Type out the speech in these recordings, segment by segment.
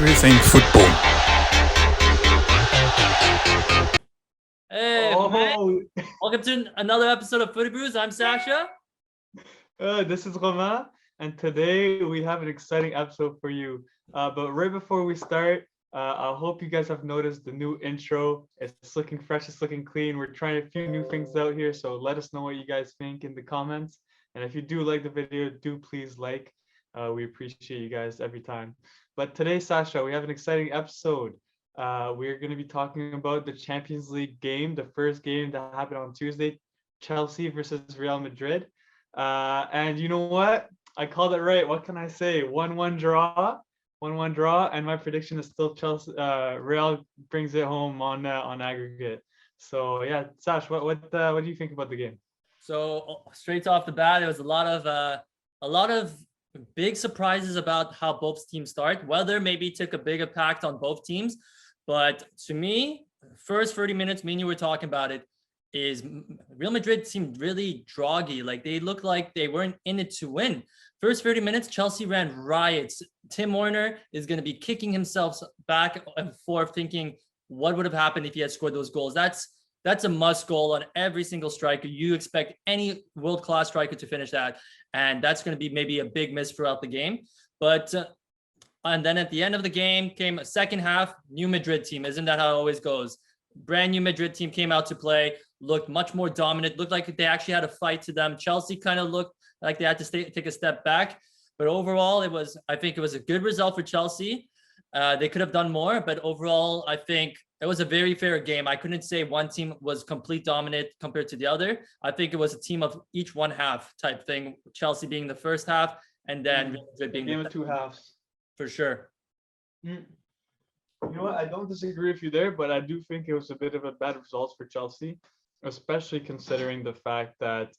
everything football. Hey, man. Welcome to another episode of Footy Brews. I'm Sasha. This is Romain, and today we have an exciting episode for you. But right before we start, I hope you guys have noticed the new intro. It's looking fresh, it's looking clean. We're trying a few new things out here, so let us know what you guys think in the comments. And if you do like the video, do please like. We appreciate you guys every time. But today, Sasha, we have an exciting episode. We're going to be talking about the Champions League game, the first game that happened on Tuesday, Chelsea versus Real Madrid. And you know what? I called it right. What can I say? 1-1 draw. 1-1 draw, and my prediction is still Chelsea. Real brings it home on aggregate. So yeah, Sash, what do you think about the game? So straight off the bat, it was a lot of big surprises about how both teams start. Weather maybe took a big impact on both teams, but to me, first 30 minutes, me and you were talking about it, is Real Madrid seemed really droggy. Like they looked like they weren't in it to win. First 30 minutes, Chelsea ran riots. TIMO WERNER is going to be kicking himself back and forth, thinking what would have happened if he had scored those goals. That's a must goal on every single striker. You expect any world-class striker to finish that, and that's going to be maybe a big miss throughout the game. But and then at the end of the game came a second half, new Madrid team. Isn't that how it always goes? Brand new Madrid team came out to play, looked much more dominant, looked like they actually had a fight to them. Chelsea kind of looked like they had to take a step back. But overall, I think it was a good result for Chelsea. They could have done more, but overall, I think it was a very fair game. I couldn't say one team was complete dominant compared to the other. I think it was a team of each one half type thing. Chelsea being the first half, and then Real Madrid being game of two halves. For sure. You know what? I don't disagree with you there, but I do think it was a bit of a bad result for Chelsea, especially considering the fact that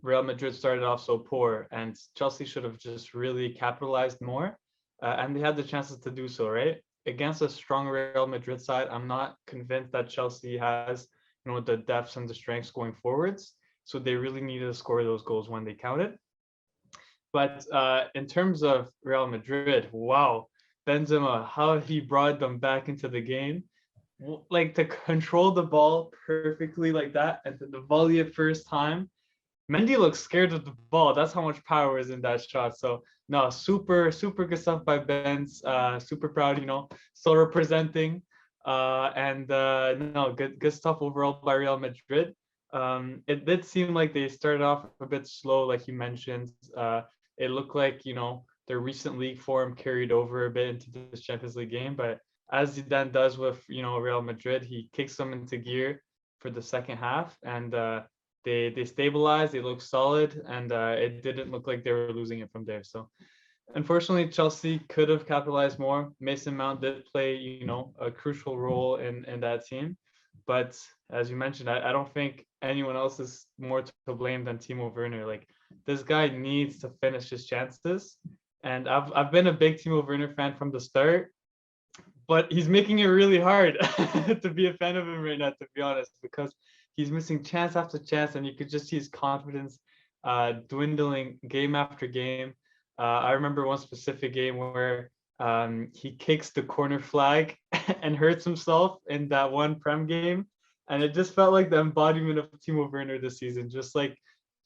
Real Madrid started off so poor, and Chelsea should have just really capitalized more, and they had the chances to do so, right? Against a strong Real Madrid side, I'm not convinced that Chelsea has, the depths and the strengths going forwards. So they really needed to score those goals when they counted. But in terms of Real Madrid, wow, Benzema, how he brought them back into the game. Like to control the ball perfectly like that, and the volley at first time. Mendy looks scared of the ball. That's how much power is in that shot. So no, super good stuff by Benz. Super proud, still representing. No, good stuff overall by Real Madrid. It did seem like they started off a bit slow, like you mentioned. It looked like their recent league form carried over a bit into this Champions League game, but as Zidane does with Real Madrid, he kicks them into gear for the second half, and they stabilized, they looked solid, and it didn't look like they were losing it from there. So unfortunately, Chelsea could have capitalized more. Mason Mount did play, a crucial role in that team. But as you mentioned, I don't think anyone else is more to blame than Timo Werner. Like, this guy needs to finish his chances. And I've been a big Timo Werner fan from the start, but he's making it really hard to be a fan of him right now, to be honest, because he's missing chance after chance, and you could just see his confidence dwindling game after game. I remember one specific game where he kicks the corner flag and hurts himself in that one Prem game, and it just felt like the embodiment of Timo Werner this season. Just like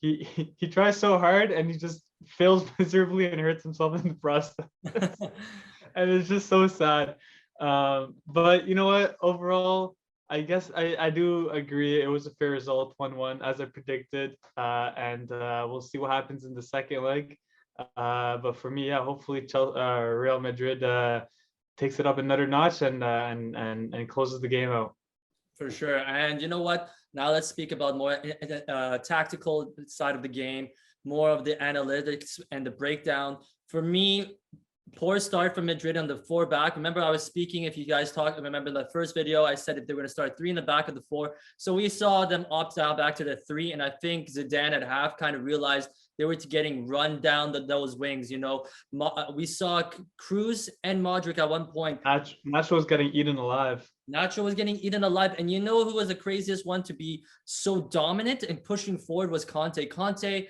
he tries so hard and he just fails miserably and hurts himself in the process, and it's just so sad. But you know what? Overall, I guess I do agree. It was a fair result, 1-1, as I predicted. And we'll see what happens in the second leg. But for me, yeah, hopefully Real Madrid takes it up another notch and closes the game out. For sure. And you know what? Now let's speak about more tactical side of the game, more of the analytics and the breakdown. For me, poor start from Madrid on the 4 back. Remember, I was speaking, if you guys remember the first video, I said if they were going to start 3 in the back of the 4. So we saw them opt out back to the 3. And I think Zidane at half kind of realized they were getting run down those wings. We saw Cruz and Modric at one point. Nacho was getting eaten alive. And you know who was the craziest one to be so dominant and pushing forward was Conte.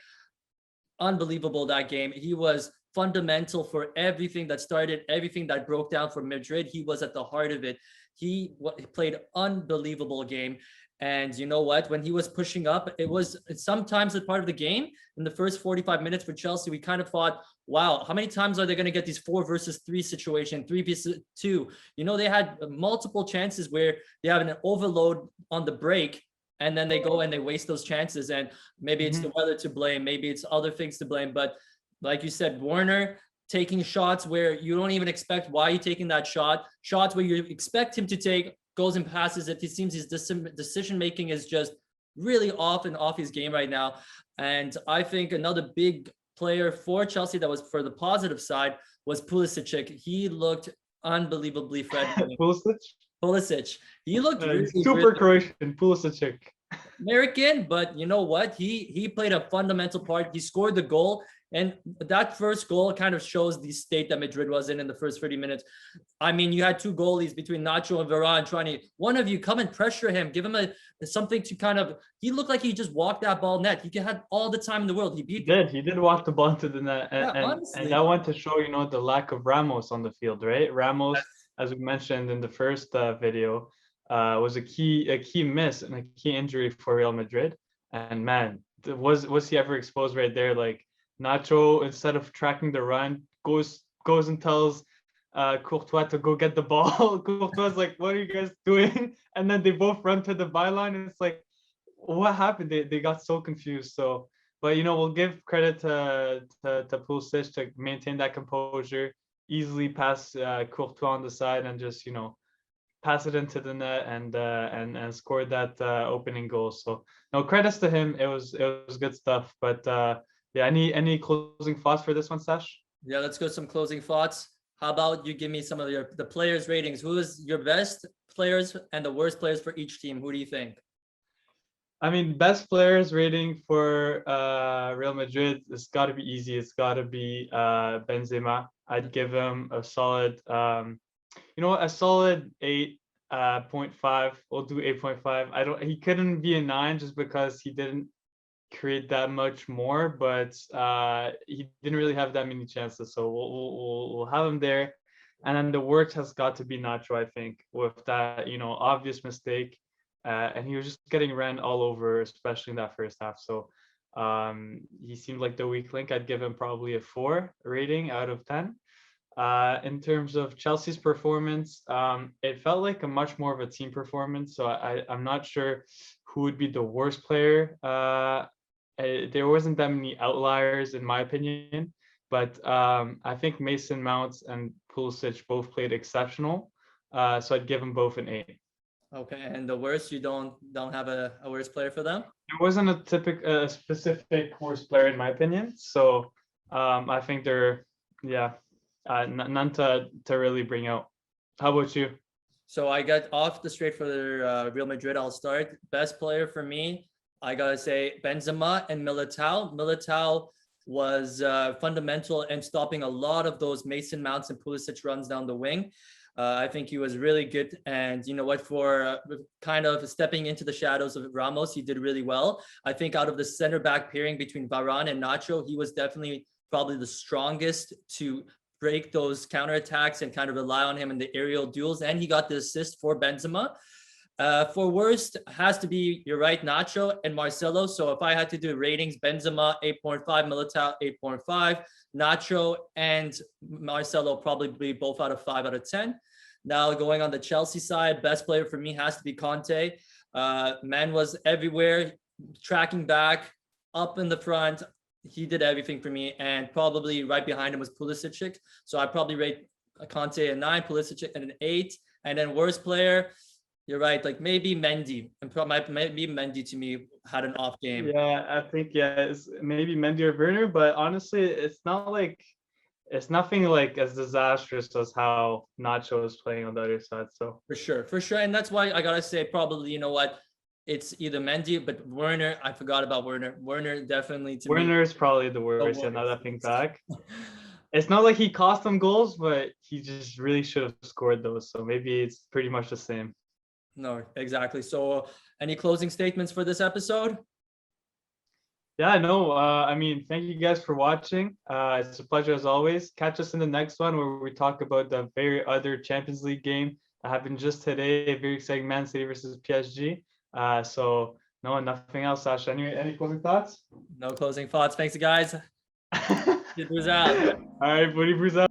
Unbelievable that game. He was fundamental for everything that started, everything that broke down for Madrid. He was at the heart of it. He played unbelievable game. And you know what? When he was pushing up, it was sometimes a part of the game. In the first 45 minutes for Chelsea, we kind of thought, wow, how many times are they going to get these 4 versus 3 situation, 3 versus 2? You know, they had multiple chances where they have an overload on the break, and then they go and they waste those chances. And maybe it's the weather to blame, maybe it's other things to blame. But like you said, Werner taking shots where you don't even expect why you're taking that shot, shots where you expect him to take, goes and passes it. It seems his decision making is just really off his game right now. And I think another big player for Chelsea that was for the positive side was Pulisic. He looked unbelievably friendly. Pulisic. He looked really super Croatian. Pulisic. American, but you know what? He played a fundamental part. He scored the goal. And that first goal kind of shows the state that Madrid was in the first 30 minutes. I mean, you had 2 goalies between Nacho and Varane trying to, one of you come and pressure him, give him something to kind of, he looked like he just walked that ball net. He had all the time in the world. He did walk the ball into the net. And that went to show, the lack of Ramos on the field, right? Ramos, as we mentioned in the first video, was a key miss and a key injury for Real Madrid. And man, was he ever exposed right there? Like, Nacho, instead of tracking the run, goes and tells Courtois to go get the ball. Courtois like, "What are you guys doing?" And then they both run to the byline, and it's like, what happened? They got so confused. So, but we'll give credit to Pulisic to maintain that composure, easily pass Courtois on the side, and just pass it into the net and score that opening goal. So, no, credits to him. It was good stuff. But yeah, any closing thoughts for this one, Sash? Yeah, let's go some closing thoughts. How about you give me some of the players' ratings? Who is your best players and the worst players for each team? Who do you think? I mean, best players rating for Real Madrid, it's got to be easy. It's got to be Benzema. I'd give him a solid, a solid 8.5. We'll do 8.5. He couldn't be a 9 just because he didn't create that much more, but he didn't really have that many chances, so we'll have him there. And then the worst has got to be Nacho, I think, with that obvious mistake, and he was just getting ran all over, especially in that first half. So he seemed like the weak link. I'd give him probably a 4 rating out of 10. In terms of Chelsea's performance, it felt like a much more of a team performance, so I'm not sure who would be the worst player. There wasn't that many outliers in my opinion, but I think Mason Mount and Pulisic both played exceptional, so I'd give them both an 8. Okay, and the worst, you don't have a worst player for them? There wasn't a specific worst player in my opinion, so I think they're none to really bring out. How about you? So I got off the straight for the Real Madrid. I'll start. Best player for me, I gotta say Benzema and Militao. Militao was fundamental in stopping a lot of those Mason Mounts and Pulisic runs down the wing. I think he was really good. And you know what, for kind of stepping into the shadows of Ramos, he did really well. I think out of the center back pairing between Varane and Nacho, he was definitely probably the strongest to break those counterattacks and kind of rely on him in the aerial duels. And he got the assist for Benzema. For worst, has to be, you're right, Nacho and Marcelo. So if I had to do ratings, Benzema 8.5, Militao 8.5, Nacho and Marcelo probably both out of 5 out of 10. Now going on the Chelsea side, best player for me has to be Conte. Man was everywhere, tracking back, up in the front. He did everything for me, and probably right behind him was Pulisic. So I probably rate Conte a 9, Pulisic an 8, and then worst player. You're right, like maybe Mendy, and maybe Mendy to me had an off game. Yeah, I think it's maybe Mendy or Werner, but honestly, it's nothing like as disastrous as how Nacho is playing on the other side. So for sure, and that's why I gotta say probably, you know what, it's either Mendy, but Werner, I forgot about Werner. Werner definitely to Werner me is probably the worst. Yeah, now that I think back. It's not like he cost them goals, but he just really should have scored those. So maybe it's pretty much the same. No, exactly. So any closing statements for this episode? Yeah, no, I mean, thank you guys for watching. It's a pleasure as always. Catch us in the next one where we talk about the very other Champions League game that happened just today. Very exciting, Man City versus PSG. So no, nothing else, Sasha. Any closing thoughts? No closing thoughts. Thanks, guys. All Get out. right, buddy, Bruce out.